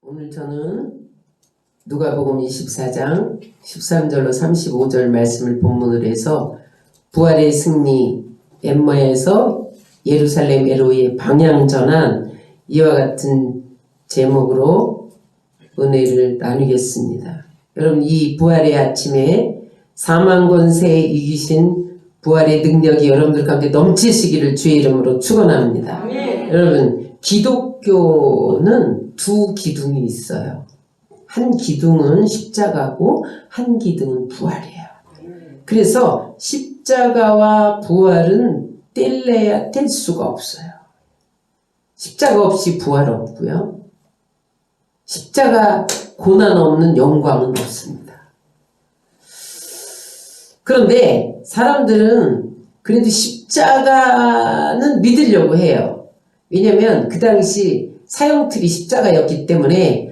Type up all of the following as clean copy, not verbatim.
오늘 저는 누가복음 24장 13절로 35절 말씀을 본문으로 해서 부활의 승리, 엠마에서 예루살렘 에로의 방향 전환, 이와 같은 제목으로 은혜를 나누겠습니다. 여러분, 이 부활의 아침에 사망 권세에 이기신 부활의 능력이 여러분들 가운데 넘치시기를 주의 이름으로 축원합니다. 여러분, 기독교는 두 기둥이 있어요. 한 기둥은 십자가고 한 기둥은 부활이에요. 그래서 십자가와 부활은 뗄래야 뗄 수가 없어요. 십자가 없이 부활 없고요. 십자가 고난 없는 영광은 없습니다. 그런데 사람들은 그래도 십자가는 믿으려고 해요. 왜냐면 그 당시 사형틀이 십자가였기 때문에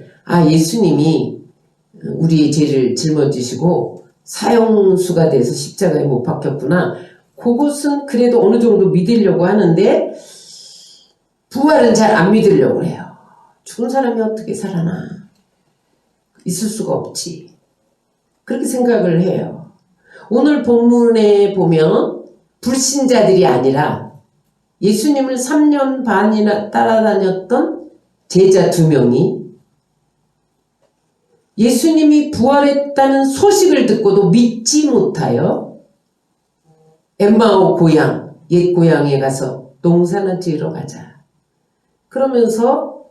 예수님이 우리의 죄를 짊어지시고 사형수가 돼서 십자가에 못 박혔구나. 그것은 그래도 어느 정도 믿으려고 하는데 부활은 잘 안 믿으려고 해요. 죽은 사람이 어떻게 살아나? 있을 수가 없지. 그렇게 생각을 해요. 오늘 본문에 보면 불신자들이 아니라 예수님을 3년 반이나 따라다녔던 제자 2명이 예수님이 부활했다는 소식을 듣고도 믿지 못하여 엠마오 고향, 옛 고향에 가서 농사나 지으러 가자. 그러면서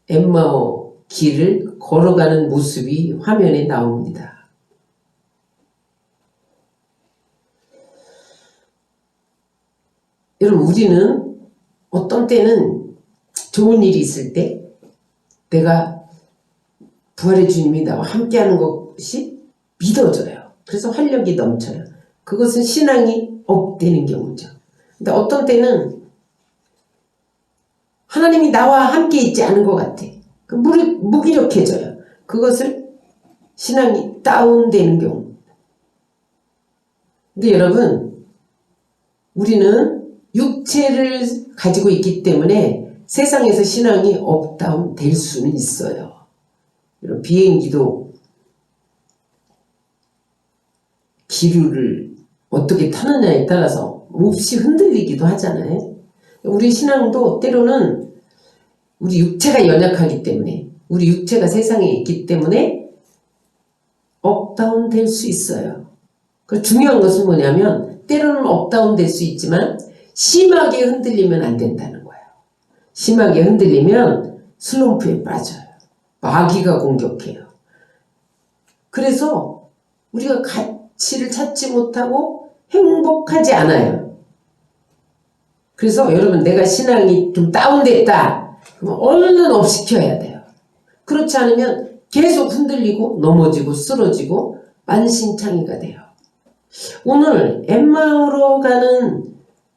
엠마오 길을 걸어가는 모습이 화면에 나옵니다. 여러분, 우리는 어떤 때는 좋은 일이 있을 때 내가 부활의 주님이 나와 함께하는 것이 믿어져요. 그래서 활력이 넘쳐요. 그것은 신앙이 업되는 경우죠. 근데 어떤 때는 하나님이 나와 함께 있지 않은 것 같아. 무기력해져요. 그것을 신앙이 다운되는 경우. 근데 여러분, 우리는 육체를 가지고 있기 때문에 세상에서 신앙이 업다운 될 수는 있어요. 여러분, 비행기도 기류를 어떻게 타느냐에 따라서 몹시 흔들리기도 하잖아요. 우리 신앙도 때로는 우리 육체가 연약하기 때문에, 우리 육체가 세상에 있기 때문에 업다운 될 수 있어요. 그 중요한 것은 뭐냐면 때로는 업다운 될 수 있지만 심하게 흔들리면 안 된다는 거예요. 심하게 흔들리면 슬럼프에 빠져요. 마귀가 공격해요. 그래서 우리가 가치를 찾지 못하고 행복하지 않아요. 그래서 여러분, 내가 신앙이 좀 다운됐다. 그러면 얼른 업시켜야 돼요. 그렇지 않으면 계속 흔들리고 넘어지고 쓰러지고 만신창이가 돼요. 오늘 엠마오로 가는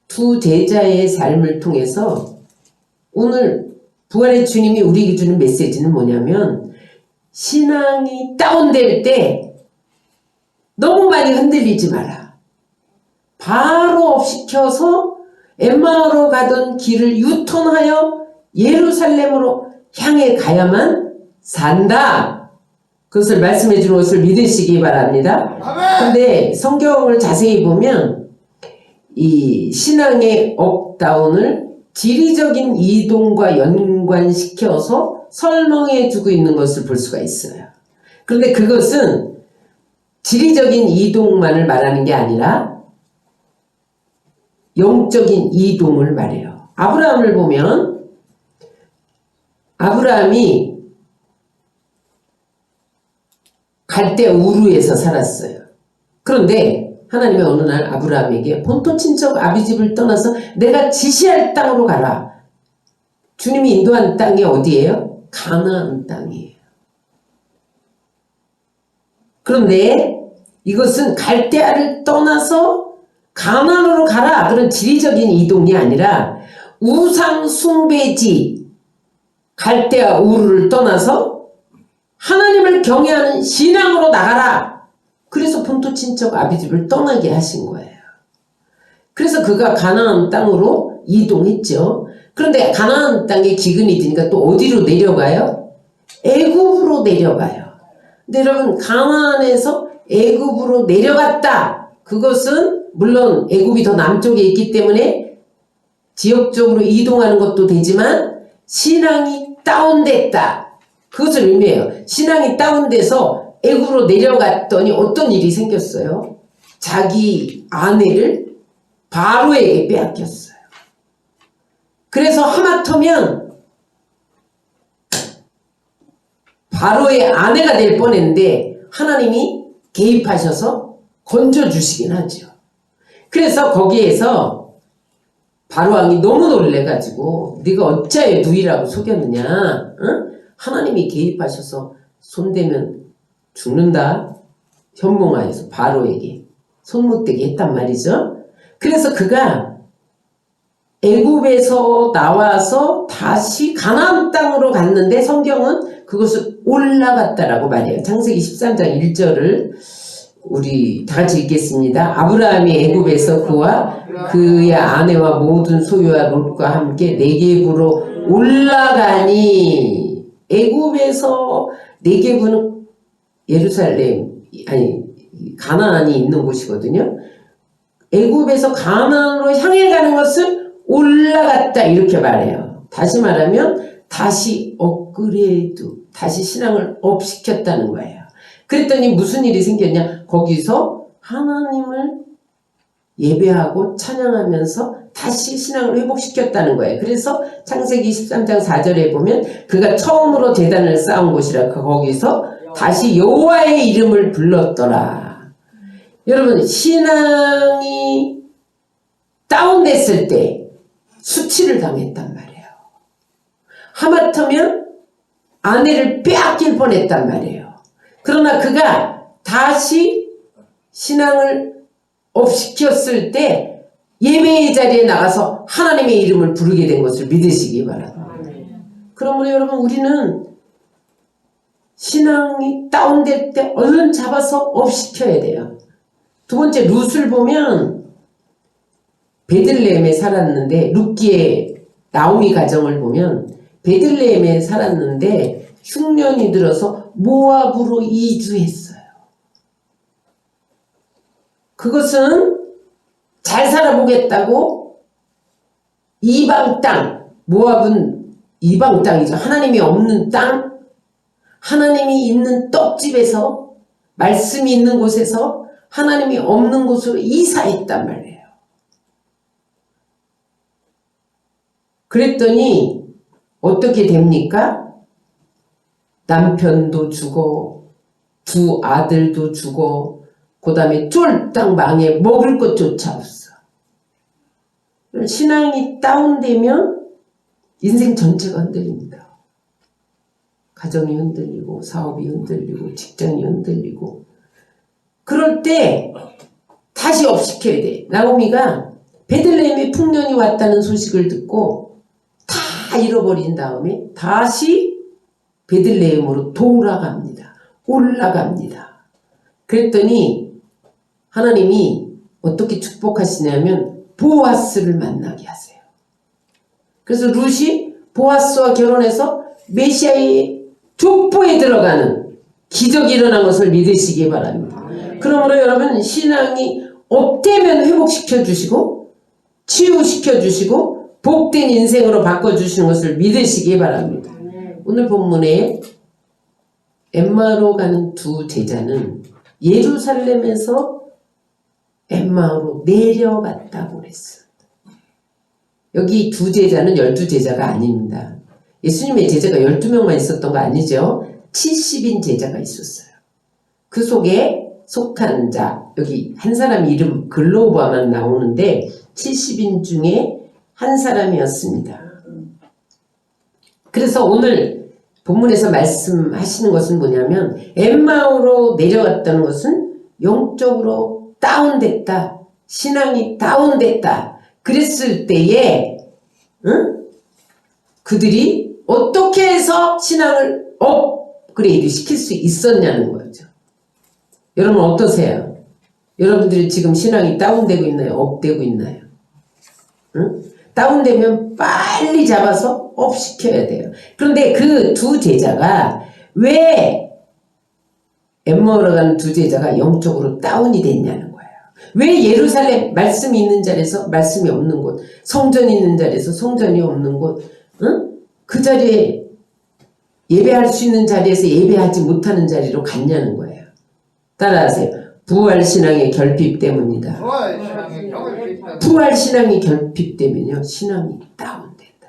두 제자의 삶을 통해서 오늘 부활의 주님이 우리에게 주는 메시지는 뭐냐면, 신앙이 다운될 때 너무 많이 흔들리지 마라. 바로 업시켜서 엠마오로 가던 길을 유턴하여 예루살렘으로 향해 가야만 산다. 그것을 말씀해 주는 것을 믿으시기 바랍니다. 그런데 성경을 자세히 보면 이 신앙의 업다운을 지리적인 이동과 연관시켜서 설명해 주고 있는 것을 볼 수가 있어요. 그런데 그것은 지리적인 이동만을 말하는 게 아니라 영적인 이동을 말해요. 아브라함을 보면 아브라함이 갈대 우르에서 살았어요. 그런데 하나님이 어느 날 아브라함에게 본토 친척 아비집을 떠나서 내가 지시할 땅으로 가라. 주님이 인도한 땅이 어디예요? 가나안 땅이에요. 그런데 이것은 갈대아를 떠나서 가나안으로 가라. 그런 지리적인 이동이 아니라 우상 숭배지 갈대아 우르를 떠나서 하나님을 경외하는 신앙으로 나가라. 그래서 본토 친척 아비집을 떠나게 하신 거예요. 그래서 그가 가나안 땅으로 이동했죠. 그런데 가나안 땅에 기근이 드니까 또 어디로 내려가요? 애굽으로 내려가요. 근데 여러분 가나안에서 애굽으로 내려갔다. 그것은 물론 애굽이 더 남쪽에 있기 때문에 지역적으로 이동하는 것도 되지만 신앙이 다운됐다. 그것을 의미해요. 신앙이 다운돼서 애굽으로 내려갔더니 어떤 일이 생겼어요? 자기 아내를 바로에게 빼앗겼어요. 그래서 하마터면 바로의 아내가 될 뻔했는데 하나님이 개입하셔서 건져주시긴 하죠. 그래서 거기에서 바로 왕이 너무 놀래가지고 네가 어찌하여 누이라고 속였느냐? 응? 하나님이 개입하셔서 손대면 죽는다. 현몽하여서 바로에게 손못대게 했단 말이죠. 그래서 그가 애굽에서 나와서 다시 가나안 땅으로 갔는데 성경은 그것을 올라갔다라고 말해요. 창세기 13장 1절을 우리 다 같이 읽겠습니다. 아브라함이 애굽에서 그와 그의 아내와 모든 소유와 롯과 함께 네겝으로 올라가니, 애굽에서 네겝은 예루살렘 아니 가나안이 있는 곳이거든요. 애굽에서 가나안으로 향해 가는 것을 올라갔다 이렇게 말해요. 다시 말하면 다시 업그레이드, 다시 신앙을 업시켰다는 거예요. 그랬더니 무슨 일이 생겼냐? 거기서 하나님을 예배하고 찬양하면서 다시 신앙을 회복시켰다는 거예요. 그래서 창세기 13장 4절에 보면 그가 처음으로 제단을 쌓은 곳이라 거기서 다시 여호와의 이름을 불렀더라. 여러분, 신앙이 다운됐을 때 수치를 당했단 말이에요. 하마터면 아내를 빼앗길 뻔했단 말이에요. 그러나 그가 다시 신앙을 업시켰을 때 예배의 자리에 나가서 하나님의 이름을 부르게 된 것을 믿으시기 바랍니다. 그러므로 여러분, 우리는 신앙이 다운될 때 얼른 잡아서 업시켜야 돼요. 두 번째, 룻을 보면 베들레헴에 살았는데, 룻기의 나오미 가정을 보면 베들레헴에 살았는데 흉년이 들어서 모압으로 이주했어요. 그것은 잘 살아보겠다고 이방 땅, 모압은 이방 땅이죠. 하나님이 없는 땅, 하나님이 있는 떡집에서, 말씀이 있는 곳에서 하나님이 없는 곳으로 이사했단 말이에요. 그랬더니 어떻게 됩니까? 남편도 죽어, 두 아들도 죽어, 그 다음에 쫄딱 망해, 먹을 것조차 없어. 신앙이 다운되면 인생 전체가 흔들립니다. 가정이 흔들리고, 사업이 흔들리고, 직장이 흔들리고. 그럴 때 다시 업시켜야 돼. 나오미가 베들레헴에 풍년이 왔다는 소식을 듣고 다 잃어버린 다음에 다시 베들레헴으로 돌아갑니다. 올라갑니다. 그랬더니 하나님이 어떻게 축복하시냐면 보아스를 만나게 하세요. 그래서 룻이 보아스와 결혼해서 메시아의 족보에 들어가는 기적이 일어난 것을 믿으시기 바랍니다. 그러므로 여러분, 신앙이 업되면 회복시켜 주시고 치유시켜 주시고 복된 인생으로 바꿔주시는 것을 믿으시기 바랍니다. 오늘 본문에 엠마오로 가는 두 제자는 예루살렘에서 엠마오로 내려갔다고 그랬어요. 여기 두 제자는 12제자가 아닙니다. 예수님의 제자가 12명만 있었던 거 아니죠? 70인 제자가 있었어요. 그 속에 속한 자, 여기 한 사람 이름 글로바만 나오는데 70인 중에 한 사람이었습니다. 그래서 오늘 본문에서 말씀하시는 것은 뭐냐면 엠마오로 내려갔다는 것은 영적으로 다운됐다, 신앙이 다운됐다 그랬을 때에 그들이 어떻게 해서 신앙을 업그레이드 시킬 수 있었냐는 거죠. 여러분 어떠세요? 여러분들이 지금 신앙이 다운되고 있나요? 업되고 있나요? 다운되면 빨리 잡아서 업시켜야 돼요. 그런데 그 두 제자가 왜 엠마오로 가는 두 제자가 영적으로 다운이 됐냐는 거예요. 왜 예루살렘 말씀이 있는 자리에서 말씀이 없는 곳, 성전이 있는 자리에서 성전이 없는 곳, 응? 그 자리에 예배할 수 있는 자리에서 예배하지 못하는 자리로 갔냐는 거예요. 따라하세요. 부활신앙의 결핍 때문이다. 부활신앙이 결핍되면요, 신앙이 다운된다.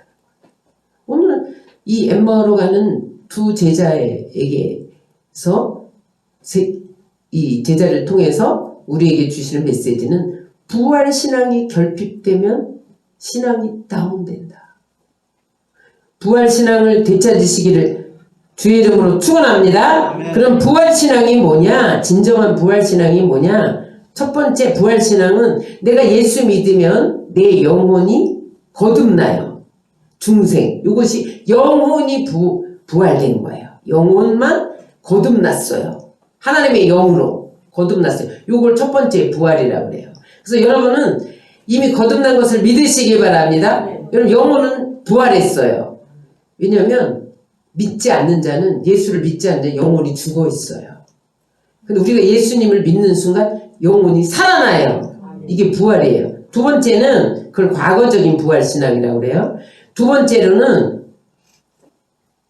오늘 이 엠마오로 가는 두 제자에게서 이 제자를 통해서 우리에게 주시는 메시지는 부활신앙이 결핍되면 신앙이 다운된다. 부활신앙을 되찾으시기를 주의 이름으로 축원합니다. 아멘. 그럼 부활신앙이 뭐냐? 진정한 부활신앙이 뭐냐? 첫 번째 부활신앙은 내가 예수 믿으면 내 영혼이 거듭나요. 중생. 이것이 영혼이 부활된 거예요. 영혼만 거듭났어요. 하나님의 영으로 거듭났어요. 이걸 첫 번째 부활이라고 그래요. 그래서 여러분은 이미 거듭난 것을 믿으시기 바랍니다. 여러분 영혼은 부활했어요. 왜냐하면 믿지 않는 자는, 예수를 믿지 않는 자는 영혼이 죽어 있어요. 근데 우리가 예수님을 믿는 순간 영혼이 살아나요. 이게 부활이에요. 두 번째는 그걸 과거적인 부활신앙이라고 그래요. 두 번째로는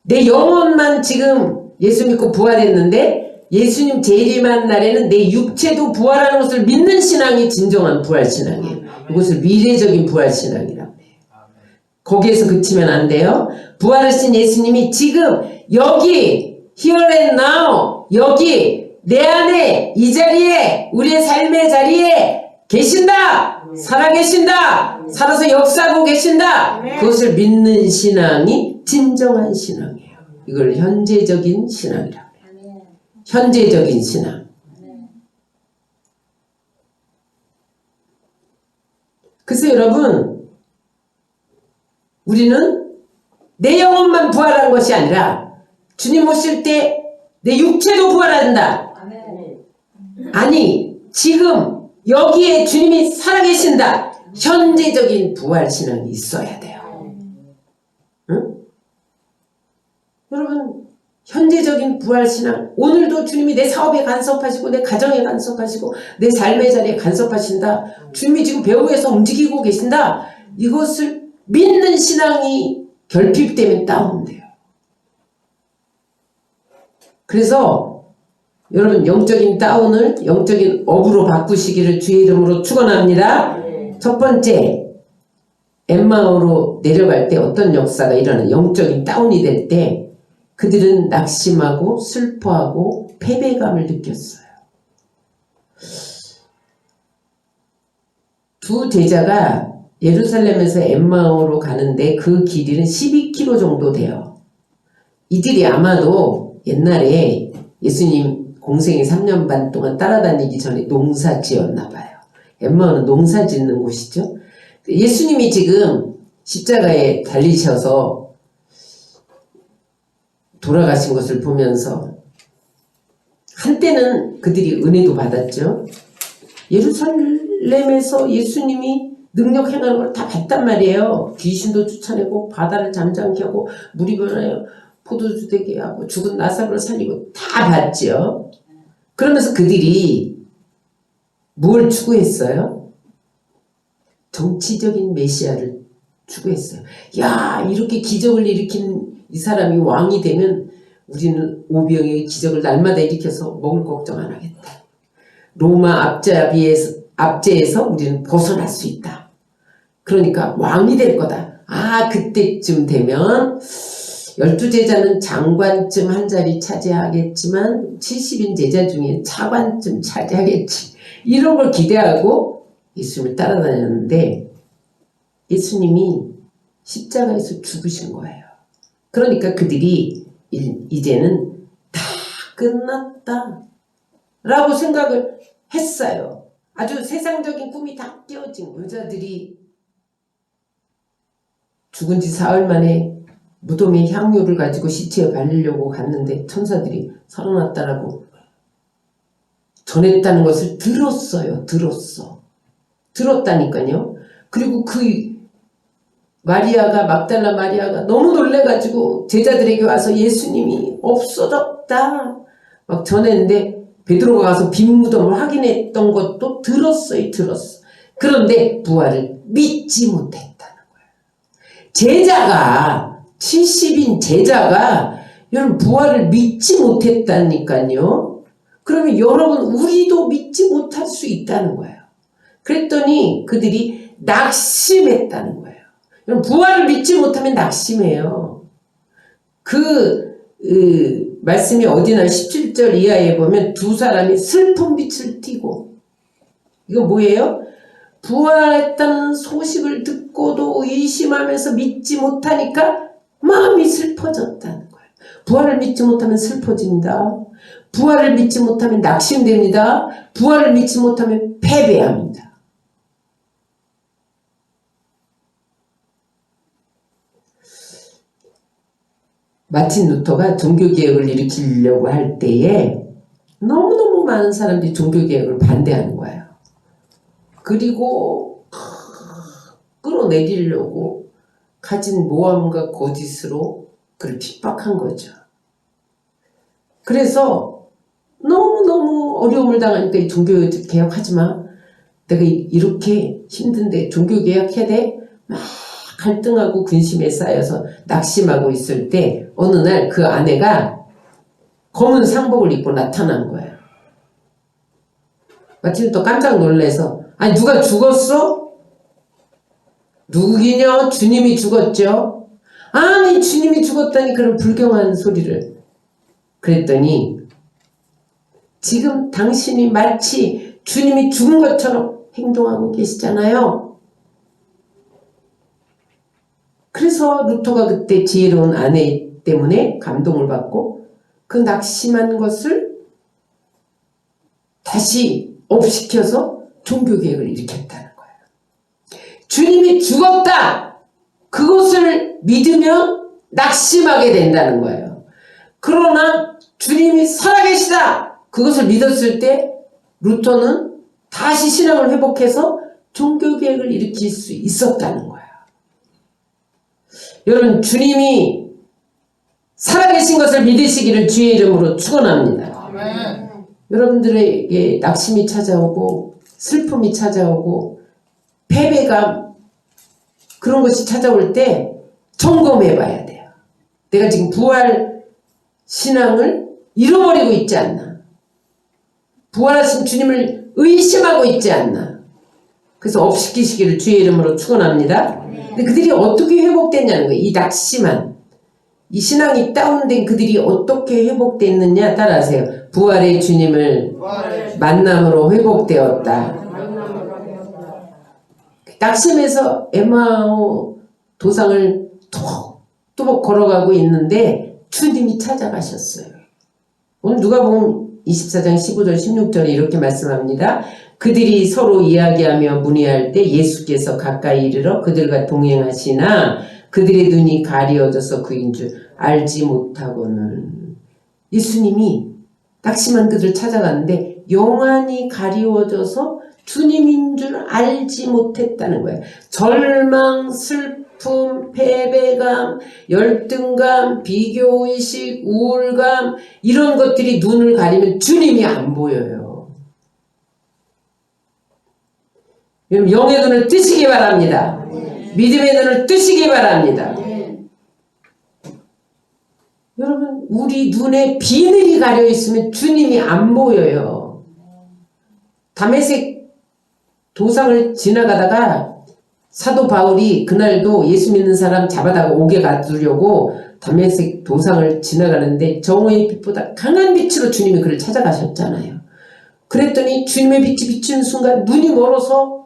내 영혼만 지금 예수 믿고 부활했는데 예수님 재림한 날에는 내 육체도 부활하는 것을 믿는 신앙이 진정한 부활신앙이에요. 이것을 미래적인 부활신앙이라고 해요. 거기에서 그치면 안 돼요. 부활하신 예수님이 지금 여기 here and now 여기 내 안에 이 자리에 우리의 삶의 자리에 계신다. 살아계신다. 살아서 역사하고 계신다. 그것을 믿는 신앙이 진정한 신앙이에요. 이걸 현재적인 신앙이라고 해요. 현재적인 신앙. 그래서 여러분, 우리는 내 영혼만 부활한 것이 아니라 주님 오실 때 내 육체도 부활한다. 아니, 지금 여기에 주님이 살아계신다. 현재적인 부활신앙이 있어야 돼요. 응? 여러분, 현재적인 부활신앙, 오늘도 주님이 내 사업에 간섭하시고 내 가정에 간섭하시고 내 삶의 자리에 간섭하신다. 주님이 지금 배후에서 움직이고 계신다. 이것을 믿는 신앙이 결핍되면 다운돼요. 그래서 여러분 영적인 다운을 영적인 업으로 바꾸시기를 주의 이름으로 축원합니다. 첫 번째, 엠마오로 내려갈 때 어떤 역사가 일어나 영적인 다운이 될 때 그들은 낙심하고 슬퍼하고 패배감을 느꼈어요. 두 제자가 예루살렘에서 엠마오로 가는데 그 길이는 12km 정도 돼요. 이들이 아마도 옛날에 예수님 공생애 3년 반 동안 따라다니기 전에 농사 지었나 봐요. 엠마오는 농사 짓는 곳이죠. 예수님이 지금 십자가에 달리셔서 돌아가신 것을 보면서 한때는 그들이 은혜도 받았죠. 예루살렘에서 예수님이 능력 행하는 걸 다 봤단 말이에요. 귀신도 쫓아내고 바다를 잠잠케 하고 물이 변하여 포도주 되게 하고 죽은 나사로를 살리고 다 봤죠. 그러면서 그들이 뭘 추구했어요? 정치적인 메시아를 추구했어요. 야, 이렇게 기적을 일으킨 이 사람이 왕이 되면 우리는 오병의 기적을 날마다 일으켜서 먹을 걱정 안 하겠다. 로마 압제에서 우리는 벗어날 수 있다. 그러니까 왕이 될 거다. 아, 그때쯤 되면 12제자는 장관쯤 한 자리 차지하겠지만 70인 제자 중에 차관쯤 차지하겠지. 이런 걸 기대하고 예수님을 따라다녔는데 예수님이 십자가에서 죽으신 거예요. 그러니까 그들이 이제는 다 끝났다 라고 생각을 했어요. 아주 세상적인 꿈이 다 깨어진 거예요. 여자들이 죽은 지 사흘 만에 무덤에 향유를 가지고 시체에 바르려고 갔는데 천사들이 살아났다라고 전했다는 것을 들었어요. 들었다니까요. 그리고 그 마리아가 막달라 마리아가 너무 놀래가지고 제자들에게 와서 예수님이 없어졌다 막 전했는데 베드로가 가서 빈 무덤을 확인했던 것도 들었어. 그런데 부활을 믿지 못했다는 거예요. 제자가 70인 제자가 여러분 부활을 믿지 못했다니까요. 그러면 여러분 우리도 믿지 못할 수 있다는 거예요. 그랬더니 그들이 낙심했다는 거예요. 여러분 부활을 믿지 못하면 낙심해요. 말씀이 어디나 17절 이하에 보면 두 사람이 슬픈 빛을 띠고, 이거 뭐예요? 부활했다는 소식을 듣고도 의심하면서 믿지 못하니까 마음이 슬퍼졌다는 거예요. 부활을 믿지 못하면 슬퍼집니다. 부활을 믿지 못하면 낙심됩니다. 부활을 믿지 못하면 패배합니다. 마틴 루터가 종교개혁을 일으키려고 할 때에 너무너무 많은 사람들이 종교개혁을 반대하는 거예요. 그리고 끌어내리려고 가진 모함과 거짓으로 그를 핍박한 거죠. 그래서 너무너무 어려움을 당하니까 이 종교개혁하지 마. 내가 이렇게 힘든데 종교개혁해야 돼? 막 갈등하고 근심에 쌓여서 낙심하고 있을 때 어느 날 그 아내가 검은 상복을 입고 나타난 거예요. 마침 또 깜짝 놀라서 아니 누가 죽었어? 누구기냐? 주님이 죽었죠. 아니 주님이 죽었다니 그런 불경한 소리를. 그랬더니 지금 당신이 마치 주님이 죽은 것처럼 행동하고 계시잖아요. 그래서 루터가 그때 지혜로운 아내 때문에 감동을 받고 그 낙심한 것을 다시 업시켜서 종교개혁을 일으켰다는 거예요. 주님이 죽었다! 그것을 믿으면 낙심하게 된다는 거예요. 그러나 주님이 살아계시다! 그것을 믿었을 때 루터는 다시 신앙을 회복해서 종교개혁을 일으킬 수 있었다는 거예요. 여러분 주님이 살아계신 것을 믿으시기를 주의 이름으로 축원합니다. 아멘. 여러분들에게 낙심이 찾아오고 슬픔이 찾아오고 패배감 그런 것이 찾아올 때 점검해 봐야 돼요. 내가 지금 부활 신앙을 잃어버리고 있지 않나? 부활하신 주님을 의심하고 있지 않나? 그래서 업시키시기를 주의 이름으로 축원합니다. 근데 그들이 어떻게 회복됐냐는 거예요. 이 낙심한 이 신앙이 다운된 그들이 어떻게 회복됐느냐 따라하세요. 부활의 주님을 만남으로 회복되었다. 낙심해서 에마오 도상을 또박 걸어가고 있는데 주님이 찾아가셨어요. 오늘 누가복음 24장 15절 16절에 이렇게 말씀합니다. 그들이 서로 이야기하며 문의할 때 예수께서 가까이 이르러 그들과 동행하시나 그들의 눈이 가리워져서 그인 줄 알지 못하고는. 예수님이 낙심한 그들을 찾아갔는데 영안이 가리워져서 주님인 줄 알지 못했다는 거예요. 절망, 슬픔, 패배감, 열등감, 비교의식, 우울감 이런 것들이 눈을 가리면 주님이 안 보여요. 여러분 영의 눈을 뜨시기 바랍니다. 믿음의 눈을 뜨시기 바랍니다. 여러분 우리 눈에 비늘이 가려 있으면 주님이 안 보여요. 다메섹 도상을 지나가다가 사도 바울이 그날도 예수 믿는 사람 잡아다가 옥에 가두려고 다메섹 도상을 지나가는데 정오의 빛보다 강한 빛으로 주님이 그를 찾아가셨잖아요. 그랬더니 주님의 빛이 비치는 순간 눈이 멀어서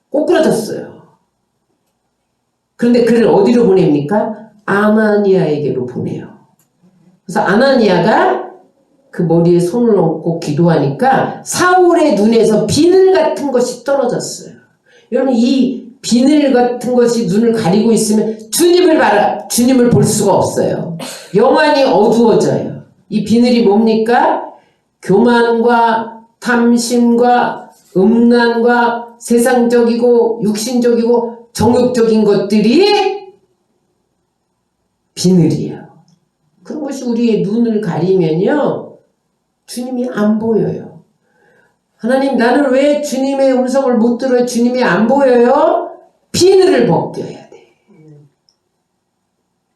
꼬꾸라졌어요. 그런데 그를 어디로 보냅니까? 아나니아에게로 보내요. 그래서 아나니아가 그 머리에 손을 얹고 기도하니까 사울의 눈에서 비늘 같은 것이 떨어졌어요. 여러분 이 비늘 같은 것이 눈을 가리고 있으면 주님을 볼 수가 없어요. 영안이 어두워져요. 이 비늘이 뭡니까? 교만과 탐심과 음란과 세상적이고 육신적이고 정욕적인 것들이 비늘이에요. 그런 것이 우리의 눈을 가리면요, 주님이 안 보여요. 하나님, 나는 왜 주님의 음성을 못 들어요? 주님이 안 보여요? 비늘을 벗겨야 돼.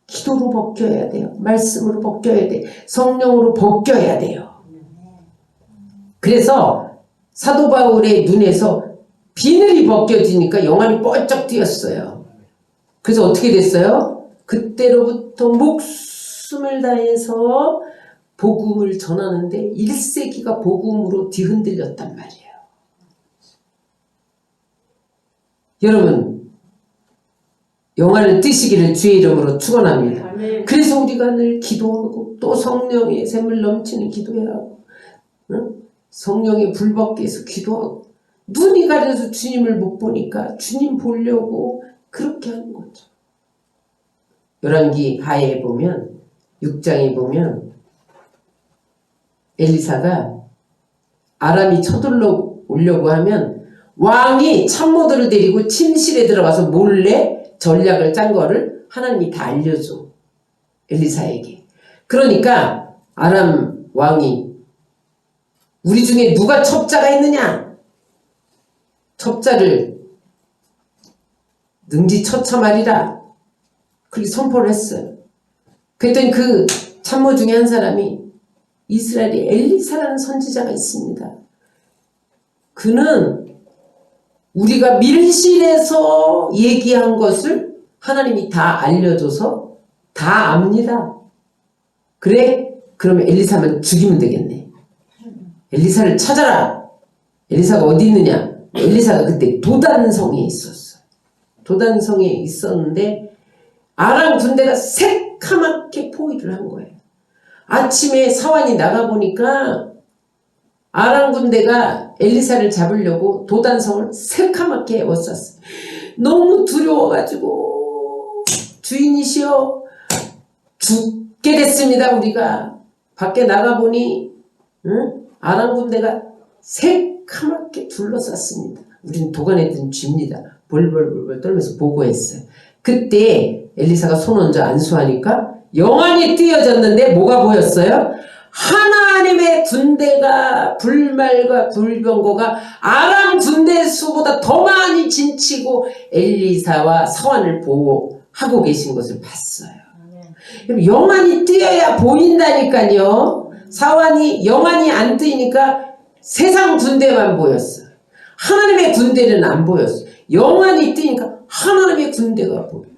기도로 벗겨야 돼요. 말씀으로 벗겨야 돼. 성령으로 벗겨야 돼요. 그래서 사도 바울의 눈에서 비늘이 벗겨지니까 영안이 번쩍 뛰었어요. 그래서 어떻게 됐어요? 그때로부터 목숨을 다해서 복음을 전하는데 1세기가 복음으로 뒤흔들렸단 말이에요. 여러분, 영안을 뜨시기를 주의 이름으로 축원합니다. 그래서 우리가 늘 기도하고 또 성령의 샘을 넘치는 기도해야 하고, 응? 성령의 불 받기 위해서 기도하고, 눈이 가려서 주님을 못 보니까 주님 보려고 그렇게 하는 거죠. 열왕기 하에 보면, 6장에 보면 엘리사가 아람이 쳐들러 오려고 하면 왕이 참모들을 데리고 침실에 들어가서 몰래 전략을 짠 거를 하나님이 다 알려줘. 엘리사에게. 그러니까 아람 왕이 우리 중에 누가 첩자가 있느냐? 첩자를 능지처참하리라. 그렇게 선포를 했어요. 그랬더니 그 참모 중에 한 사람이 이스라엘에 엘리사라는 선지자가 있습니다. 그는 우리가 밀실에서 얘기한 것을 하나님이 다 알려줘서 다 압니다. 그래? 그러면 엘리사만 죽이면 되겠네. 엘리사를 찾아라. 엘리사가 어디 있느냐? 엘리사가 그때 도단성에 있었어. 도단성에 있었는데 아람 군대가 새카맣게 포위를 한 거예요. 아침에 사환이 나가보니까 아람 군대가 엘리사를 잡으려고 도단성을 새카맣게 에워쌌어요. 너무 두려워가지고 주인이시여 죽게 됐습니다. 우리가 밖에 나가보니 아람 군대가 새카맣게 둘러쌌습니다. 우리는 도간에 든 쥐입니다. 벌벌벌벌 떨면서 보고했어요. 그때 엘리사가 손 얹어 안수하니까 영안이 띄어졌는데 뭐가 보였어요? 하나님의 군대가 불말과 불병거가 아람 군대 수보다 더 많이 진치고 엘리사와 사환을 보호하고 계신 것을 봤어요. 영안이 띄어야 보인다니까요. 사환이 영안이 안 뜨이니까 세상 군대만 보였어요. 하나님의 군대는 안 보였어요. 영안이 뜨이니까 하나님의 군대가 보여요.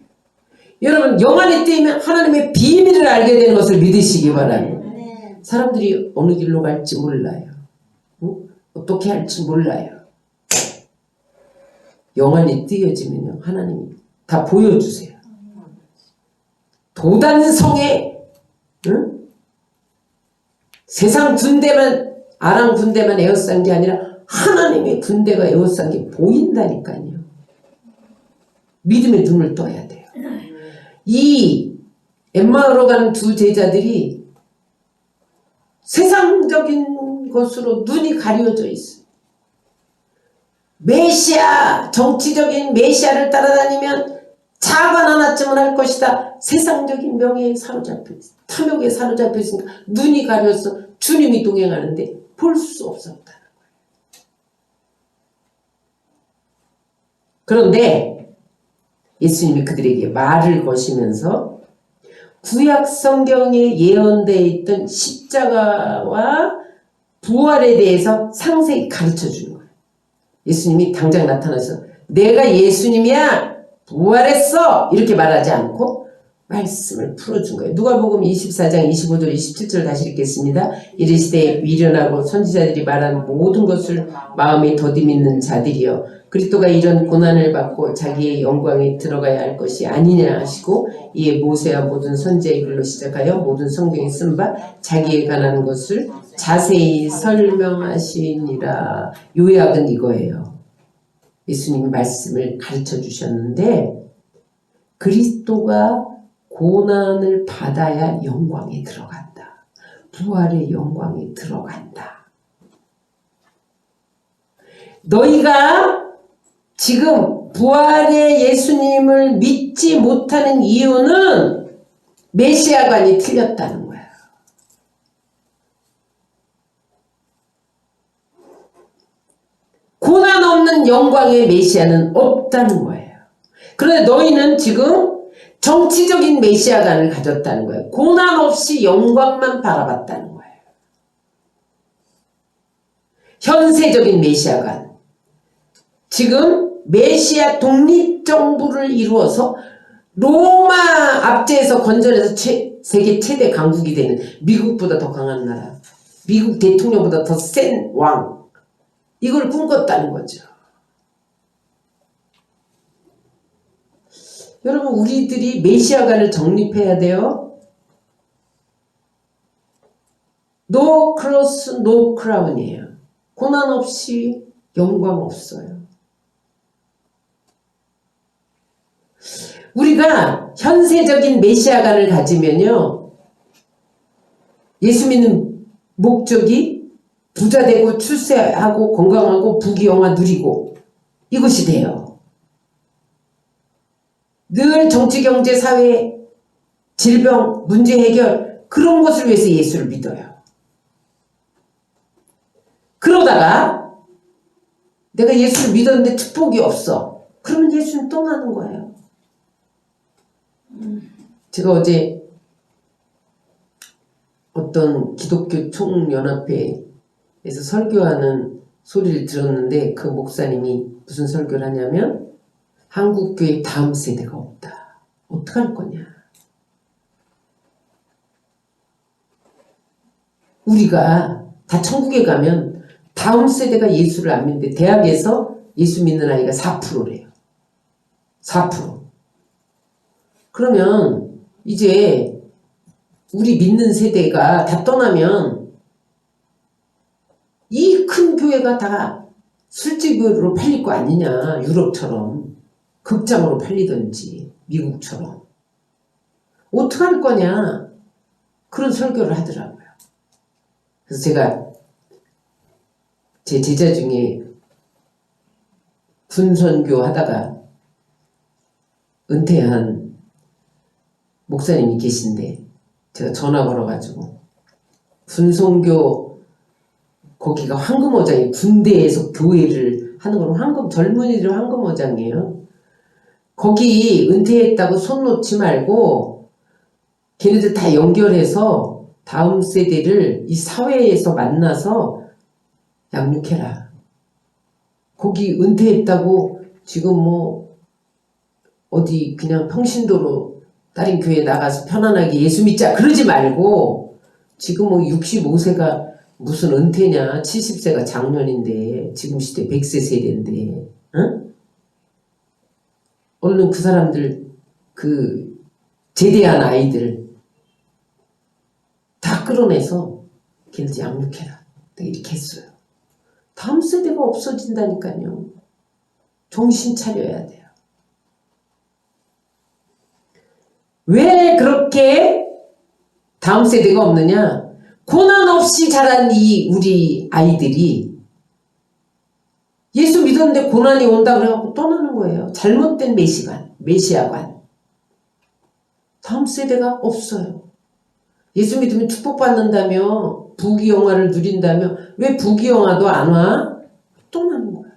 여러분, 영안이 뜨이면 하나님의 비밀을 알게 되는 것을 믿으시기 바랍니다. 사람들이 어느 길로 갈지 몰라요. 어떻게 할지 몰라요. 영안이 띄어지면요, 하나님이 다 보여주세요. 도단성에 세상 군대만, 아람 군대만 에워싼 게 아니라 하나님의 군대가 에워싼 게 보인다니까요. 믿음의 눈을 떠야 돼요. 이 엠마오로 가는 두 제자들이 세상적인 것으로 눈이 가려져 있어요. 메시아, 정치적인 메시아를 따라다니면 자관 하나쯤은 할 것이다. 세상적인 명예에 사로잡혀 있어. 탐욕에 사로잡혀 있으니까 눈이 가려서 주님이 동행하는데 볼 수 없었다는 거예요. 그런데 예수님이 그들에게 말을 거시면서 구약 성경에 예언되어 있던 십자가와 부활에 대해서 상세히 가르쳐 주는 거예요. 예수님이 당장 나타나서 내가 예수님이야, 부활했어, 이렇게 말하지 않고 말씀을 풀어준 거예요. 누가복음 24장 25절 27절 다시 읽겠습니다. 이르시되 미련하고 선지자들이 말한 모든 것을 마음에 더디 믿는 자들이여, 그리스도가 이런 고난을 받고 자기의 영광에 들어가야 할 것이 아니냐 하시고, 이에 모세와 모든 선지자의 글로 시작하여 모든 성경에 쓴 바 자기에 관한 것을 자세히 설명하시니라. 요약은 이거예요. 예수님이 말씀을 가르쳐 주셨는데 그리스도가 고난을 받아야 영광에 들어간다. 부활의 영광에 들어간다. 너희가 지금 부활의 예수님을 믿지 못하는 이유는 메시아관이 틀렸다는 거야. 고난 없는 영광의 메시아는 없다는 거예요. 그런데 너희는 지금 정치적인 메시아관을 가졌다는 거예요. 고난 없이 영광만 바라봤다는 거예요. 현세적인 메시아관. 지금 메시아 독립정부를 이루어서 로마 압제에서 건전해서 세계 최대 강국이 되는 미국보다 더 강한 나라, 미국 대통령보다 더 센 왕, 이걸 꿈꿨다는 거죠. 여러분, 우리들이 메시아관을 정립해야 돼요. No cross, no crown이에요. 고난 없이 영광 없어요. 우리가 현세적인 메시아관을 가지면요, 예수 믿는 목적이 부자되고 출세하고 건강하고 부귀영화 누리고 이것이 돼요. 늘 정치, 경제, 사회, 질병, 문제 해결, 그런 것을 위해서 예수를 믿어요. 그러다가 내가 예수를 믿었는데 축복이 없어. 그러면 예수는 떠나는 거예요. 제가 어제 어떤 기독교 총연합회에서 설교하는 소리를 들었는데, 그 목사님이 무슨 설교를 하냐면 한국교회 다음 세대가 없다. 어떡할 거냐. 우리가 다 천국에 가면 다음 세대가 예수를 안 믿는데, 대학에서 예수 믿는 아이가 4%래요. 4%. 그러면 이제 우리 믿는 세대가 다 떠나면 이 큰 교회가 다 술집으로 팔릴 거 아니냐. 유럽처럼 극장으로 팔리든지 미국처럼. 어떡할 거냐. 그런 설교를 하더라고요. 그래서 제가 제 제자 중에 군선교 하다가 은퇴한 목사님이 계신데, 제가 전화 걸어가지고 군선교, 거기가 황금어장이, 군대에서 교회를 하는 건 젊은이들 황금어장이에요. 거기 은퇴했다고 손 놓지 말고 걔네들 다 연결해서 다음 세대를 이 사회에서 만나서 양육해라. 거기 은퇴했다고 지금 뭐 어디 그냥 평신도로 다른 교회 나가서 편안하게 예수 믿자 그러지 말고, 지금 뭐 65세가 무슨 은퇴냐, 70세가 장년인데, 지금 시대 100세 세대인데, 응? 얼른 그 사람들, 그 제대한 아이들 다 끌어내서 걔네들 양육해라. 내가 이렇게 했어요. 다음 세대가 없어진다니까요. 정신 차려야 돼요. 왜 그렇게 다음 세대가 없느냐? 고난 없이 자란 이 우리 아이들이 예수 믿었는데 고난이 온다 그래갖고 떠나는 거예요. 잘못된 메시아관. 다음 세대가 없어요. 예수 믿으면 축복받는다며, 부귀영화를 누린다며, 왜 부귀영화도 안 와? 떠나는 거예요.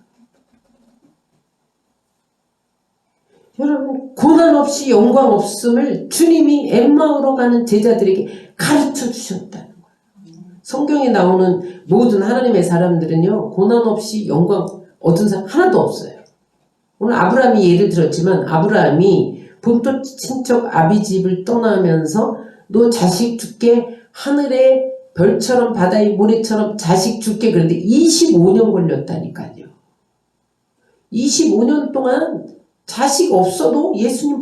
여러분, 고난 없이 영광 없음을 주님이 엠마오로 가는 제자들에게 가르쳐 주셨다는 거예요. 성경에 나오는 모든 하나님의 사람들은요, 고난 없이 영광 얻은 사람 하나도 없어요. 오늘 아브라함이 예를 들었지만, 아브라함이 본토 친척 아비집을 떠나면서 너 자식 줄게, 하늘의 별처럼 바다의 모래처럼 자식 줄게, 그런데 25년 걸렸다니까요. 25년 동안 자식 없어도 예수님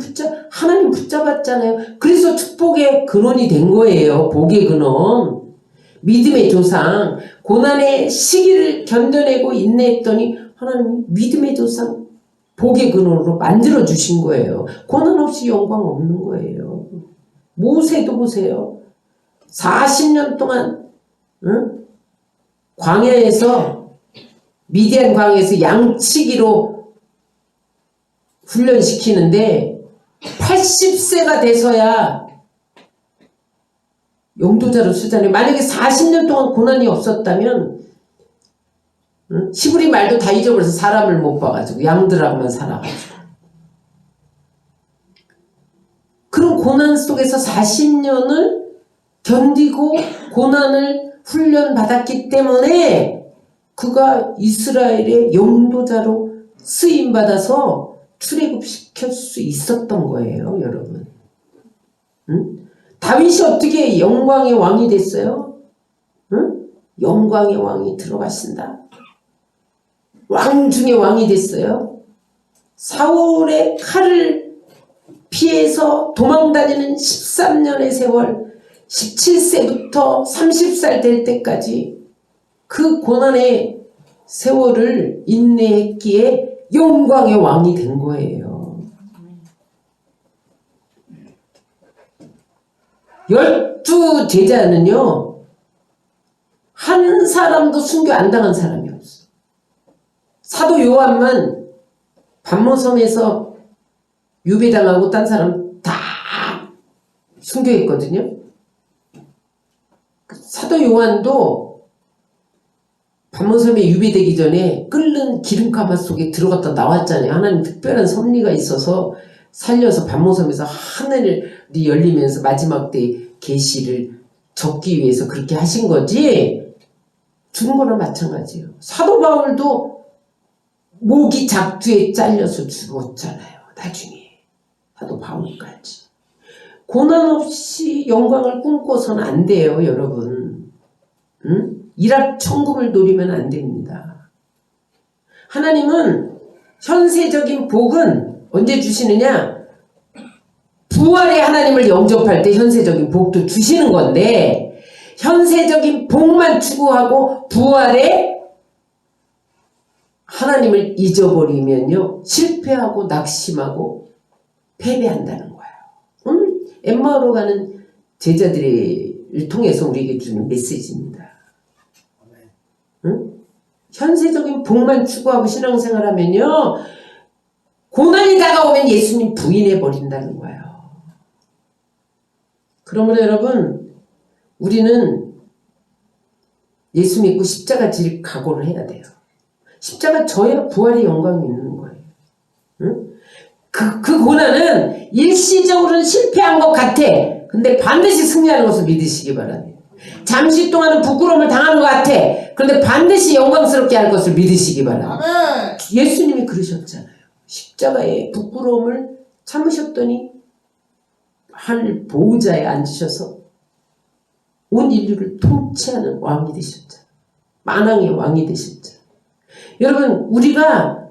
하나님 붙잡았잖아요. 그래서 축복의 근원이 된 거예요. 복의 근원. 믿음의 조상. 고난의 시기를 견뎌내고 인내했더니 하나님이 믿음의 조상, 복의 근원으로 만들어 주신 거예요. 고난 없이 영광 없는 거예요. 모세도 보세요. 40년 동안 광야에서, 미디안 광야에서 양치기로 훈련시키는데 80세가 돼서야 용도자로 쓰잖아요. 만약에 40년 동안 고난이 없었다면 히브리 말도 다 잊어버려서 사람을 못 봐가지고 양들하고만 살아가지고 그런 고난 속에서 40년을 견디고 고난을 훈련받았기 때문에 그가 이스라엘의 용도자로 쓰임받아서 출애굽시킬 수 있었던 거예요, 여러분. 다윗이 어떻게 영광의 왕이 됐어요? 영광의 왕이 들어가신다. 왕 중에 왕이 됐어요. 사울의 칼을 피해서 도망다니는 13년의 세월, 17세부터 30살 될 때까지 그 고난의 세월을 인내했기에 영광의 왕이 된 거예요. 12제자는요, 한 사람도 순교 안 당한 사람이 없어. 사도 요한만 반모섬에서 유배당하고 딴 사람 다 순교했거든요. 사도 요한도 반모섬에 유배되기 전에 끓는 기름가마 속에 들어갔다 나왔잖아요. 하나님 특별한 섭리가 있어서 살려서 반모섬에서 하늘이 열리면서 마지막 때 계시를 적기 위해서 그렇게 하신 거지, 죽은 거나 마찬가지예요. 사도 바울도 목이 작두에 잘려서 죽었잖아요, 나중에. 사도 바울까지. 고난 없이 영광을 꿈꿔서는 안 돼요, 여러분. 일확천금을 노리면 안 됩니다. 하나님은 현세적인 복은 언제 주시느냐? 부활의 하나님을 영접할 때 현세적인 복도 주시는 건데, 현세적인 복만 추구하고 부활의 하나님을 잊어버리면요, 실패하고 낙심하고 패배한다는 거예요. 오늘 엠마오로 가는 제자들을 통해서 우리에게 주는 메시지입니다. 현세적인 복만 추구하고 신앙생활하면요, 고난이 다가오면 예수님 부인해버린다는 거예요. 그러므로 여러분, 우리는 예수 믿고 십자가 질 각오를 해야 돼요. 십자가 져야 부활의 영광이 있는 거예요. 그 고난은 일시적으로는 실패한 것 같아. 근데 반드시 승리하는 것을 믿으시기 바랍니다. 잠시 동안은 부끄러움을 당하는 것 같아. 그런데 반드시 영광스럽게 할 것을 믿으시기 바랍니다. 예수님이 그러셨잖아요. 십자가의 부끄러움을 참으셨더니 하늘 보호자에 앉으셔서 온 인류를 통치하는 왕이 되셨잖아요. 만왕의 왕이 되셨잖아요. 여러분, 우리가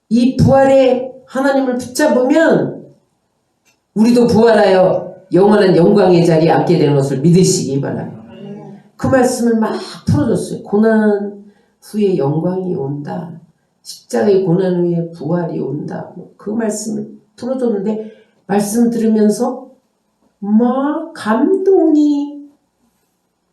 이 부활의 하나님을 붙잡으면 우리도 부활하여 영원한 영광의 자리에 앉게 되는 것을 믿으시기 바랍니다. 그 말씀을 막 풀어줬어요. 고난 후에 영광이 온다. 십자가의 고난 후에 부활이 온다. 그 말씀을 풀어줬는데, 말씀 들으면서 막 감동이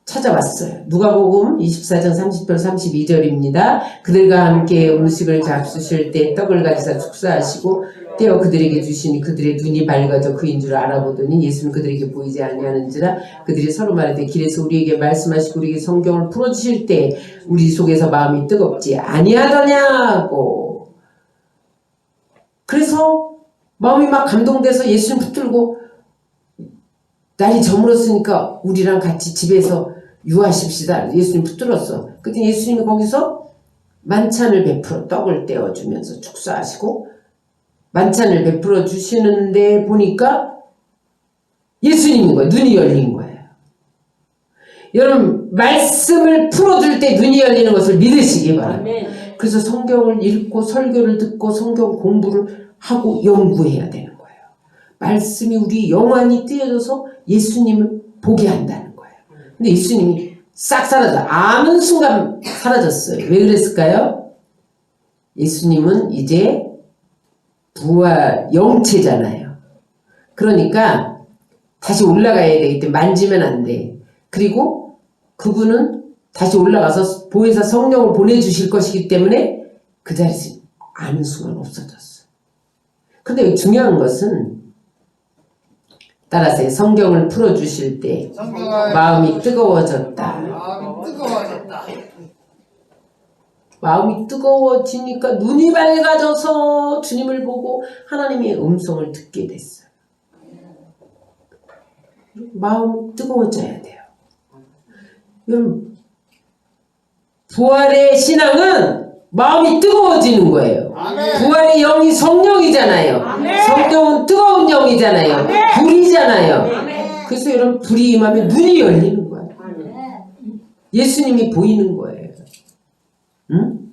찾아왔어요. 누가복음 24장 30절 32절입니다. 그들과 함께 음식을 잡수실 때 떡을 가지사 축사하시고 떼어 그들에게 주시니 그들의 눈이 밝아져 그인 줄 알아보더니 예수는 그들에게 보이지 아니하는지라. 그들이 서로 말하되 길에서 우리에게 말씀하시고 우리에게 성경을 풀어주실 때 우리 속에서 마음이 뜨겁지 아니하더냐고. 그래서 마음이 막 감동돼서 예수님 붙들고, 날이 저물었으니까 우리랑 같이 집에서 유하십시다. 예수님 붙들었어. 그때 예수님이 거기서 만찬을 베풀어 떡을 떼어주면서 축사하시고 만찬을 베풀어 주시는데 보니까 예수님인 거예요. 눈이 열린 거예요. 여러분, 말씀을 풀어줄 때 눈이 열리는 것을 믿으시기 바랍니다. 그래서 성경을 읽고 설교를 듣고 성경 공부를 하고 연구해야 되는 거예요. 말씀이 우리 영안이 띄어져서 예수님을 보게 한다는 거예요. 근데 예수님이 싹 사라져. 아는 순간 사라졌어요. 왜 그랬을까요? 예수님은 이제 부활 영체잖아요. 그러니까 다시 올라가야 되기 때문에 만지면 안 돼. 그리고 그분은 다시 올라가서 보혜사 성령을 보내주실 것이기 때문에 그 자리에서 아는 순간 없어졌어. 근데 중요한 것은 따라서 성경을 풀어주실 때 마음이 뜨거워졌다. 마음이 뜨거워지니까 눈이 밝아져서 주님을 보고 하나님의 음성을 듣게 됐어요. 마음이 뜨거워져야 돼요. 여러분, 부활의 신앙은 마음이 뜨거워지는 거예요. 부활의 영이 성령이잖아요. 성령은 뜨거운 영이잖아요. 불이잖아요. 그래서 여러분, 불이 임하면 눈이 열리는 거예요. 예수님이 보이는 거예요. 응?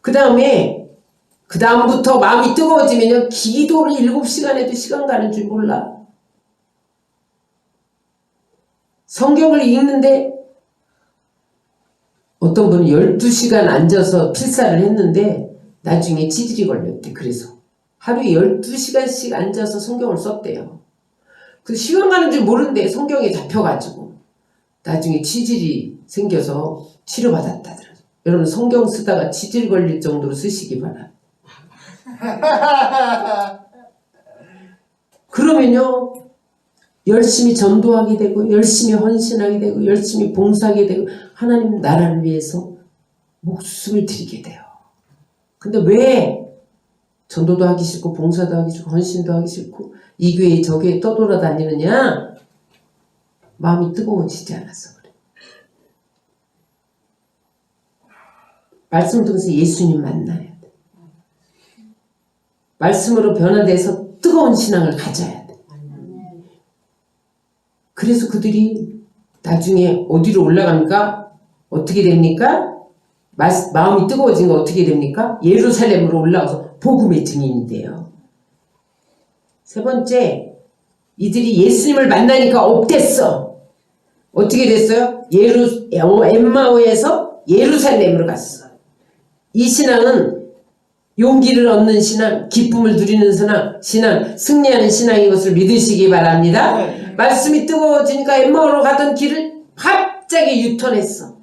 그 다음부터 마음이 뜨거워지면 기도를 7시간 해도 시간 가는 줄 몰라. 성경을 읽는데 어떤 분은 12시간 앉아서 필사를 했는데 나중에 치질이 걸렸대. 그래서 하루에 12시간씩 앉아서 성경을 썼대요. 그 시간 가는 줄 모르는데 성경에 잡혀가지고 나중에 치질이 생겨서 치료받았다더라고요. 여러분, 성경 쓰다가 치질 걸릴 정도로 쓰시기 바랍니다. 그러면요, 열심히 전도하게 되고 열심히 헌신하게 되고 열심히 봉사하게 되고 하나님 나라를 위해서 목숨을 드리게 돼요. 근데 왜 전도도 하기 싫고 봉사도 하기 싫고 헌신도 하기 싫고 이 교회 저 교회 떠돌아다니느냐? 마음이 뜨거워지지 않아서 그래. 말씀 통해서 예수님 만나야 돼. 말씀으로 변화돼서 뜨거운 신앙을 가져야 돼. 그래서 그들이 나중에 어디로 올라갑니까? 어떻게 됩니까? 마음이 뜨거워진 거 어떻게 됩니까? 예루살렘으로 올라가서 복음의 증인이 돼요. 세 번째, 이들이 예수님을 만나니까 업됐어. 어떻게 됐어요? 엠마오에서 예루살렘으로 갔어. 이 신앙은 용기를 얻는 신앙, 기쁨을 누리는 신앙, 승리하는 신앙인 것을 믿으시기 바랍니다. 말씀이 뜨거워지니까 엠마오로 가던 길을 갑자기 유턴해서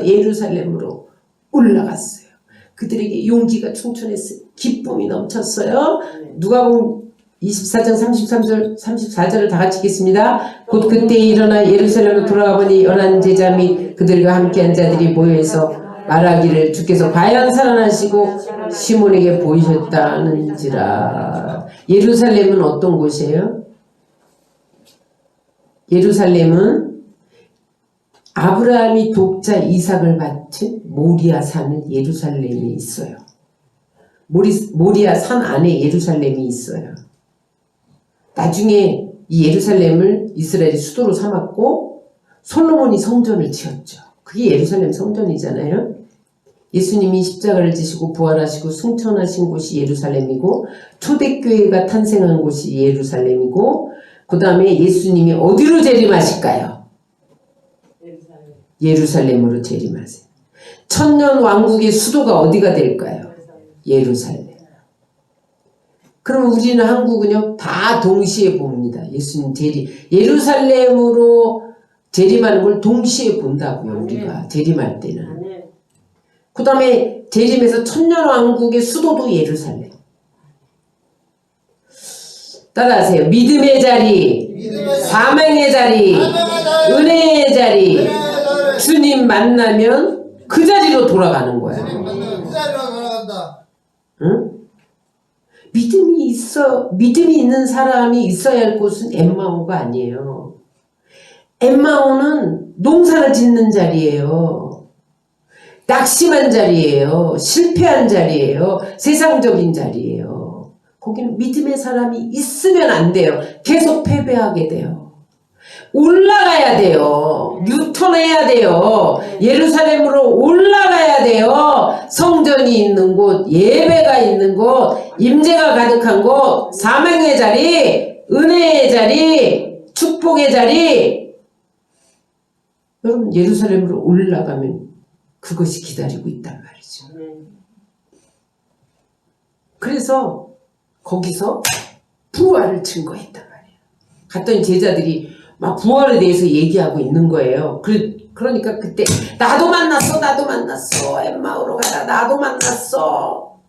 예루살렘으로 올라갔어요. 그들에게 용기가 충천했어요. 기쁨이 넘쳤어요. 누가복음 24장 34절을 다 같이 읽겠습니다. 곧 그때 일어나 예루살렘으로 돌아가 보니 11 제자 및 그들과 함께한 자들이 모여서 말하기를 주께서 과연 살아나시고 시몬에게 보이셨다는지라. 예루살렘은 어떤 곳이에요? 예루살렘은 아브라함이 독자 이삭을 바친 모리아 산은 예루살렘이 있어요. 모리아 산 안에 예루살렘이 있어요. 나중에 이 예루살렘을 이스라엘이 수도로 삼았고 솔로몬이 성전을 지었죠. 그게 예루살렘 성전이잖아요. 예수님이 십자가를 지시고 부활하시고 승천하신 곳이 예루살렘이고 초대교회가 탄생한 곳이 예루살렘이고 그 다음에 예수님이 어디로 재림하실까요? 예루살렘으로 재림하세요. 천년 왕국의 수도가 어디가 될까요? 예루살렘. 그럼 우리는 한국은요 다 동시에 봅니다. 예수님 예루살렘으로 재림하는 걸 동시에 본다고요. 우리가 재림할 때는. 그 다음에 재림해서 천년왕국의 수도도 예루살렘. 따라하세요. 믿음의 자리, 사명의 자리, 은혜의 자리. 주님 만나면 그 자리로 돌아가는 거야. 응? 믿음이 있는 사람이 있어야 할 곳은 엠마오가 아니에요. 엠마오는 농사를 짓는 자리예요. 낙심한 자리예요. 실패한 자리예요. 세상적인 자리예요. 거기는 믿음의 사람이 있으면 안 돼요. 계속 패배하게 돼요. 올라가야 돼요. 유턴해야 돼요. 예루살렘으로 올라가야 돼요. 성전이 있는 곳, 예배가 있는 곳, 임재가 가득한 곳, 사명의 자리, 은혜의 자리, 축복의 자리. 여러분, 예루살렘으로 올라가면 그것이 기다리고 있단 말이죠. 그래서 거기서 부활을 증거했단 말이에요. 갔더니 제자들이 막 부활에 대해서 얘기하고 있는 거예요. 그러니까 그때 나도 만났어 엠마오로 가라 나도 만났어.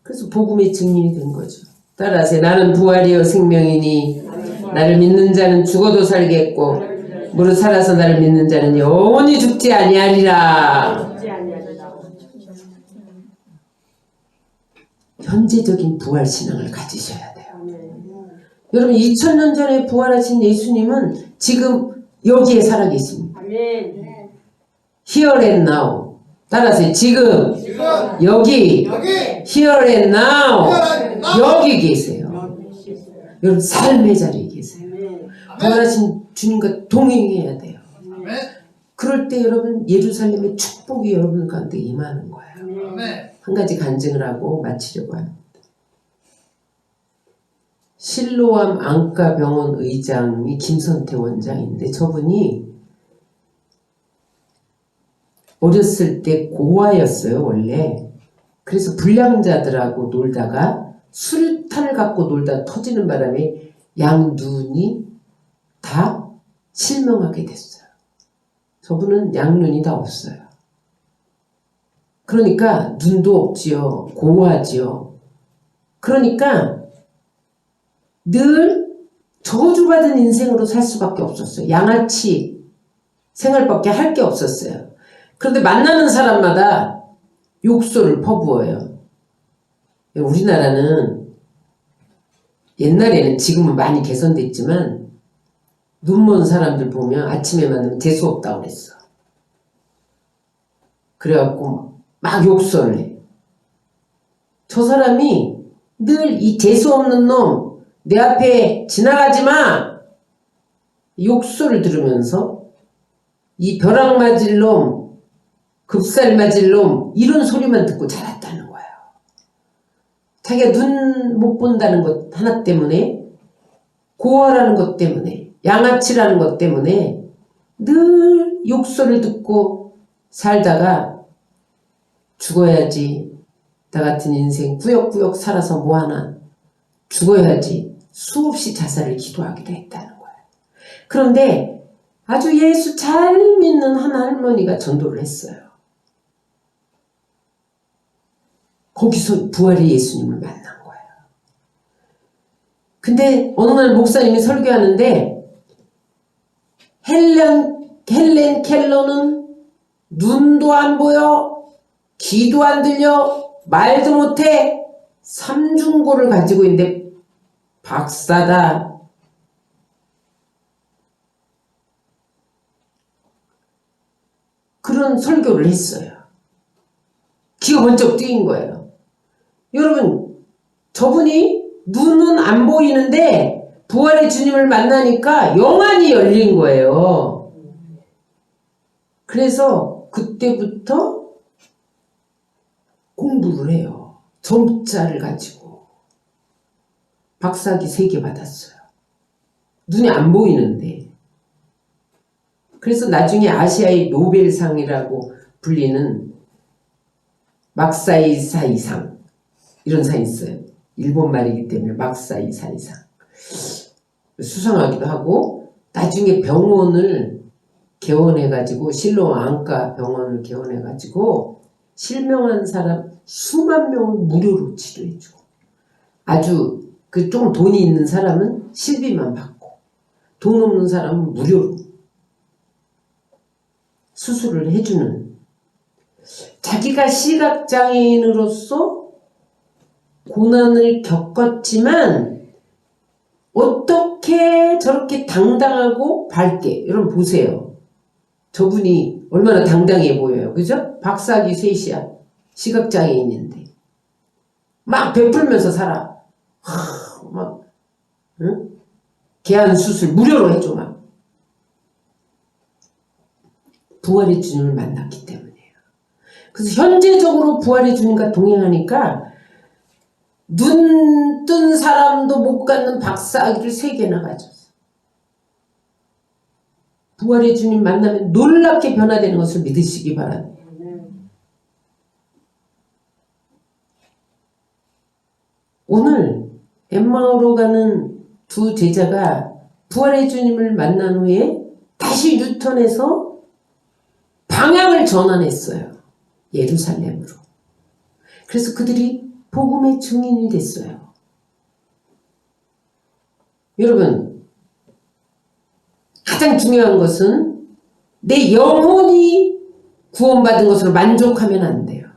그래서 복음의 증인이 된 거죠. 따라서 나는 부활이요 생명이니 나를 믿는 자는 죽어도 살겠고 무릇 살아서 나를 믿는 자는 영원히 죽지 아니하리라. 현재적인 부활 신앙을 가지셔야 돼요. 여러분 2000년 전에 부활하신 예수님은 지금 여기에 살아계십니다. Here and now. 따라서 지금 여기 Here and now 여기 계세요. 여러분 삶의 자리에 계세요. 부활하신 주님과 동행해야 돼요. 그럴 때 여러분 예루살렘의 축복이 여러분 가운데 임하는 거예요. 한 가지 간증을 하고 마치려고 합니다. 실로암 안과병원 의장이 김선태 원장인데 저분이 어렸을 때 고아였어요 원래. 그래서 불량자들하고 놀다가 술탄을 갖고 놀다 터지는 바람에 양눈이 다 실명하게 됐어요. 저분은 양눈이 다 없어요. 그러니까 눈도 없지요. 고아지요. 그러니까 늘 저주받은 인생으로 살 수밖에 없었어요. 양아치 생활밖에 할 게 없었어요. 그런데 만나는 사람마다 욕설을 퍼부어요. 우리나라는 옛날에는 지금은 많이 개선됐지만 눈먼 사람들 보면 아침에 만나면 재수없다고 그랬어. 그래갖고 막 욕설을 해. 저 사람이 늘 이 재수없는 놈 내 앞에 지나가지 마! 욕설을 들으면서 이 벼락 맞을 놈 급살 맞을 놈 이런 소리만 듣고 자랐다는 거예요. 자기가 눈 못 본다는 것 하나 때문에 고아라는 것 때문에 양아치라는 것 때문에 늘 욕설을 듣고 살다가 죽어야지 나 같은 인생 꾸역꾸역 살아서 뭐하나 죽어야지 수없이 자살을 기도하기도 했다는 거예요. 그런데 아주 예수 잘 믿는 한 할머니가 전도를 했어요. 거기서 부활의 예수님을 만난 거예요. 근데 어느 날 목사님이 설교하는데 헬렌 켈러는 눈도 안 보여, 귀도 안 들려, 말도 못해, 삼중고를 가지고 있는데 박사다. 그런 설교를 했어요. 귀가 번쩍 뜨인 거예요. 여러분, 저분이 눈은 안 보이는데 부활의 주님을 만나니까 영안이 열린 거예요. 그래서 그때부터 공부를 해요. 점자를 가지고. 박사학위 3개 받았어요. 눈이 안 보이는데. 그래서 나중에 아시아의 노벨상이라고 불리는 막사이사이상 이런 상이 있어요. 일본 말이기 때문에 막사이사이상 수상하기도 하고 나중에 병원을 개원해가지고 실로암 안과 병원을 개원해가지고 실명한 사람 수만 명을 무료로 치료해주고 아주 그 좀 돈이 있는 사람은 실비만 받고 돈 없는 사람은 무료로 수술을 해주는 자기가 시각장애인으로서 고난을 겪었지만 어떻게 저렇게 당당하고 밝게 여러분 보세요. 저분이 얼마나 당당해 보여요. 그죠? 박사학위 셋이야. 시각장애인인데 막 베풀면서 살아. 막 응? 개안 수술 무료로 해줘 막. 부활의 주님을 만났기 때문이에요. 그래서 현재적으로 부활의 주님과 동행하니까 눈 뜬 사람도 못 갖는 박사학위를 3개나 가졌어. 부활의 주님 만나면 놀랍게 변화되는 것을 믿으시기 바랍니다. 오늘 엠마오로 가는 두 제자가 부활의 주님을 만난 후에 다시 뉴턴해서 방향을 전환했어요. 예루살렘으로. 그래서 그들이 복음의 증인이 됐어요. 여러분, 가장 중요한 것은 내 영혼이 구원받은 것으로 만족하면 안 돼요.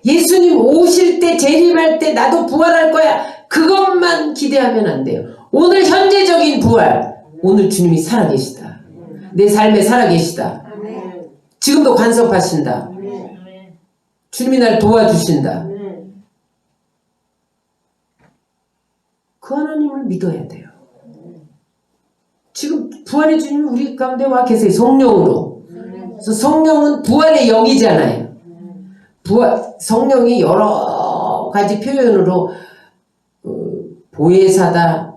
예수님 오실 때, 재림할 때 나도 부활할 거야. 그것만 기대하면 안 돼요. 오늘 현재적인 부활, 오늘 주님이 살아계시다. 내 삶에 살아계시다. 지금도 간섭하신다. 주님이 날 도와주신다. 그 하나님을 믿어야 돼요. 지금 부활의 주님이 우리 가운데 와 계세요. 성령으로. 그래서 성령은 부활의 영이잖아요. 성령이 여러 가지 표현으로 보혜사다,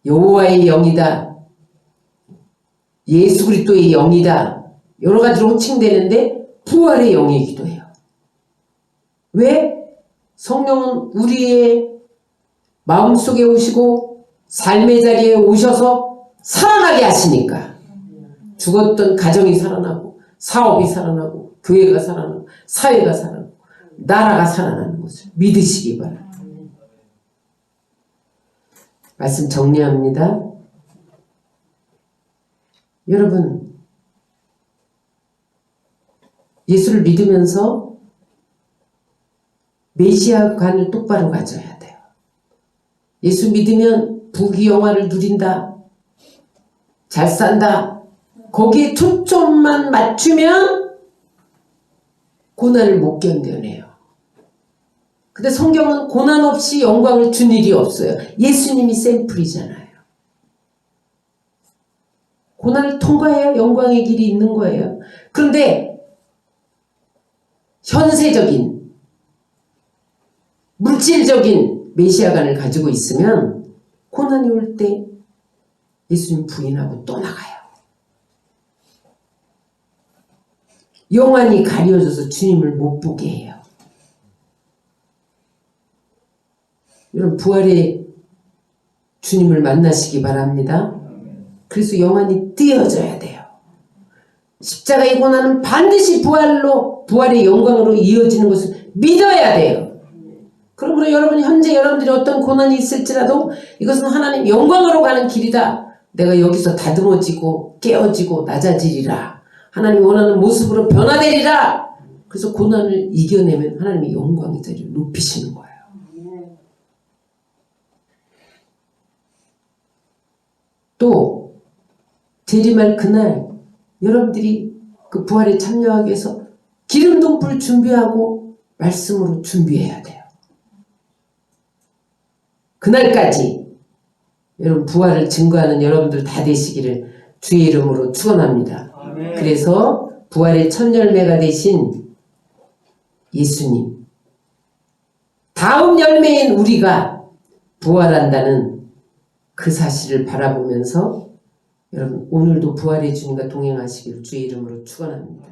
여호와의 영이다, 예수 그리스도의 영이다, 여러 가지로 호칭되는데 부활의 영이기도 해요. 왜? 성령은 우리의 마음속에 오시고 삶의 자리에 오셔서 살아나게 하시니까 죽었던 가정이 살아나고 사업이 살아나고 교회가 살아나고 사회가 살아나고 나라가 살아나는 것을 믿으시기 바랍니다. 말씀 정리합니다. 여러분, 예수를 믿으면서 메시아관을 똑바로 가져야 돼요. 예수 믿으면 부귀영화를 누린다, 잘 산다, 거기에 초점만 맞추면 고난을 못 견뎌내요. 근데 성경은 고난 없이 영광을 준 일이 없어요. 예수님이 샘플이잖아요. 고난을 통과해야 영광의 길이 있는 거예요. 그런데 현세적인 물질적인 메시아관을 가지고 있으면 고난이 올 때 예수님 부인하고 또 나가요. 영안이 가려져서 주님을 못 보게 해요. 여러분, 부활의 주님을 만나시기 바랍니다. 그래서 영안이 띄어져야 돼요. 십자가의 고난은 반드시 부활의 영광으로 이어지는 것을 믿어야 돼요. 그러므로 여러분, 현재 여러분들이 어떤 고난이 있을지라도 이것은 하나님 영광으로 가는 길이다. 내가 여기서 다듬어지고 깨어지고 낮아지리라. 하나님이 원하는 모습으로 변화되리라. 그래서 고난을 이겨내면 하나님의 영광의 자리를 높이시는 거예요. 또 재림할 그날 여러분들이 그 부활에 참여하기 위해서 기름동불 준비하고 말씀으로 준비해야 돼요. 그날까지 여러분 부활을 증거하는 여러분들 다 되시기를 주의 이름으로 축원합니다. 그래서 부활의 첫 열매가 되신 예수님, 다음 열매인 우리가 부활한다는 그 사실을 바라보면서 여러분 오늘도 부활의 주님과 동행하시기를 주의 이름으로 축원합니다.